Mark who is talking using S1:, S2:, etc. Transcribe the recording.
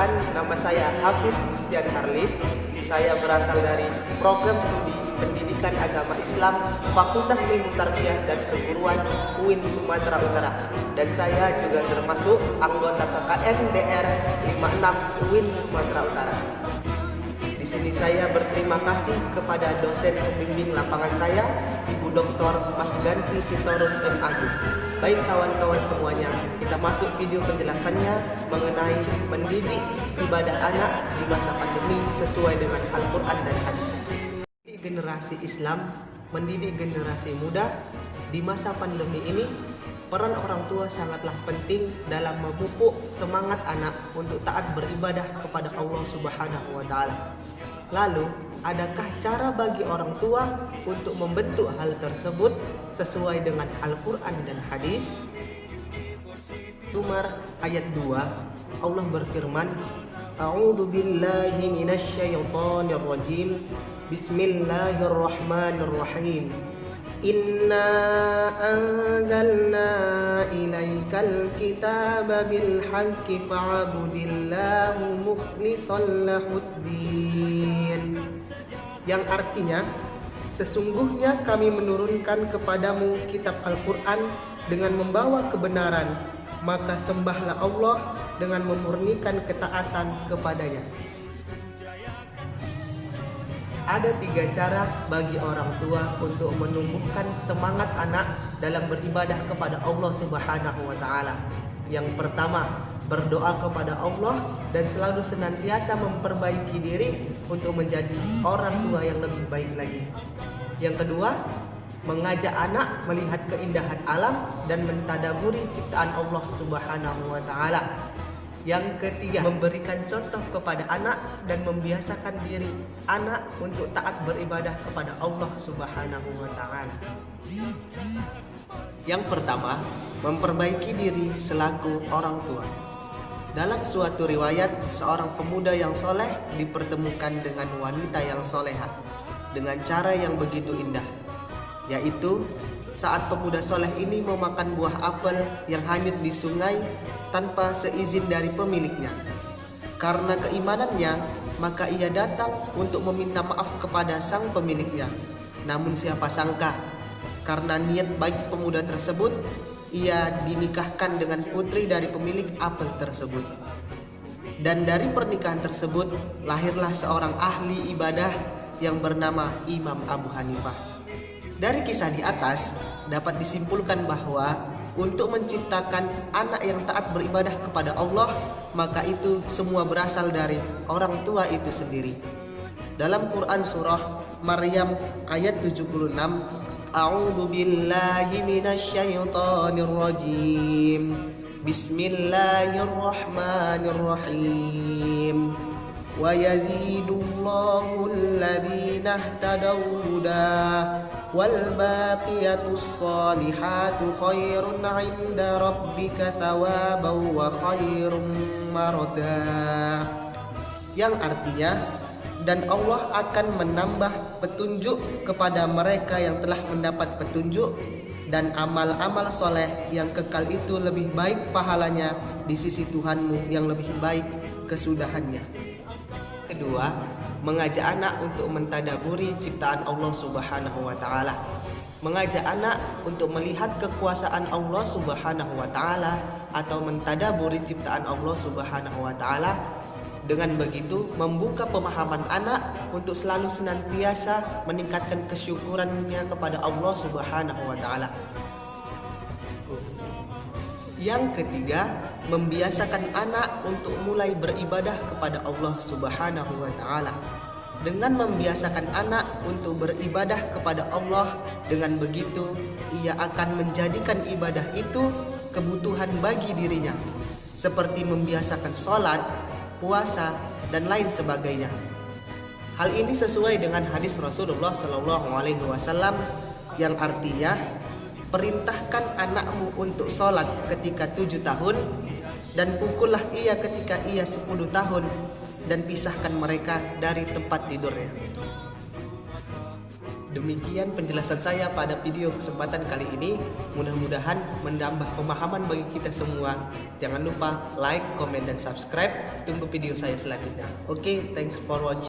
S1: Perkenalkan, nama saya Hafiz Gustian Harlis. Saya berasal dari program studi Pendidikan Agama Islam Fakultas Ilmu Tarbiyah dan Keguruan UIN Sumatera Utara. Dan saya juga termasuk anggota KKN DR 56 UIN Sumatera Utara. Di sini saya berterima kasih kepada dosen pembimbing lapangan saya, Ibu Dr. Mas Ganti Sitorus MAG. Baik kawan-kawan semuanya, kita masuk video penjelasannya mengenai mendidik ibadah anak di masa pandemi sesuai dengan Al-Quran dan Hadis. Generasi Islam mendidik generasi muda di masa pandemi ini, peran orang tua sangatlah penting dalam memupuk semangat anak untuk taat beribadah kepada Allah Subhanahu wa Ta'ala. Lalu, adakah cara bagi orang tua untuk membentuk hal tersebut sesuai dengan Al-Quran dan Hadis? Zumar ayat 2, Allah berfirman, A'udzu billahi minasyaitonir rajim. Bismillahirrahmanirrahim. Inna anzalna ilaikal kitaba bil haqqi fa'budillaha mukhlishan lahuddin. Yang artinya, sesungguhnya kami menurunkan kepadamu kitab Al-Quran dengan membawa kebenaran, maka sembahlah Allah dengan memurnikan ketaatan kepadanya. Ada 3 cara bagi orang tua untuk menumbuhkan semangat anak dalam beribadah kepada Allah Subhanahu wa Ta'ala. Yang pertama, berdoa kepada Allah dan selalu senantiasa memperbaiki diri untuk menjadi orang tua yang lebih baik lagi. Yang kedua, mengajak anak melihat keindahan alam dan mentadaburi ciptaan Allah Subhanahu wa Ta'ala. Yang ketiga, memberikan contoh kepada anak dan membiasakan diri anak untuk taat beribadah kepada Allah Subhanahu wa Ta'ala. Yang pertama, memperbaiki diri selaku orang tua. Dalam suatu riwayat, seorang pemuda yang soleh dipertemukan dengan wanita yang soleha dengan cara yang begitu indah, yaitu saat pemuda soleh ini memakan buah apel yang hanyut di sungai tanpa seizin dari pemiliknya. Karena keimanannya, maka ia datang untuk meminta maaf kepada sang pemiliknya. Namun siapa sangka, karena niat baik pemuda tersebut, ia dinikahkan dengan putri dari pemilik apel tersebut. Dan dari pernikahan tersebut, lahirlah seorang ahli ibadah yang bernama Imam Abu Hanifah. Dari kisah di atas, dapat disimpulkan bahwa untuk menciptakan anak yang taat beribadah kepada Allah, maka itu semua berasal dari orang tua itu sendiri. Dalam Quran surah Maryam ayat 76, A'udzu billahi minasyaitonir rajim. Bismillahirrahmanirrahim. Wa yazidullahu alladhina ihtadaw huda wal baqiyatus salihatu khairun 'inda rabbika thawaban wa khairum marada. Yang artinya, dan Allah akan menambah petunjuk kepada mereka yang telah mendapat petunjuk, dan amal-amal soleh yang kekal itu lebih baik pahalanya di sisi Tuhanmu yang lebih baik kesudahannya. Kedua, mengajak anak untuk mentadaburi ciptaan Allah Subhanahu wa Ta'ala. Mengajak anak untuk melihat kekuasaan Allah Subhanahu wa Ta'ala atau mentadaburi ciptaan Allah Subhanahu wa Ta'ala. Dengan begitu, membuka pemahaman anak untuk selalu senantiasa meningkatkan kesyukurannya kepada Allah Subhanahu wa Ta'ala. Yang ketiga, membiasakan anak untuk mulai beribadah kepada Allah Subhanahu wa Ta'ala. Dengan membiasakan anak untuk beribadah kepada Allah, dengan begitu ia akan menjadikan ibadah itu kebutuhan bagi dirinya, seperti membiasakan sholat, puasa, dan lain sebagainya. Hal ini sesuai dengan hadis Rasulullah SAW yang artinya, perintahkan anakmu untuk sholat ketika 7 tahun dan pukullah ia ketika ia 10 tahun dan pisahkan mereka dari tempat tidurnya. Demikian penjelasan saya pada video kesempatan kali ini. Mudah-mudahan menambah pemahaman bagi kita semua. Jangan lupa like, comment, dan subscribe. Tunggu video saya selanjutnya. Oke, thanks for watching.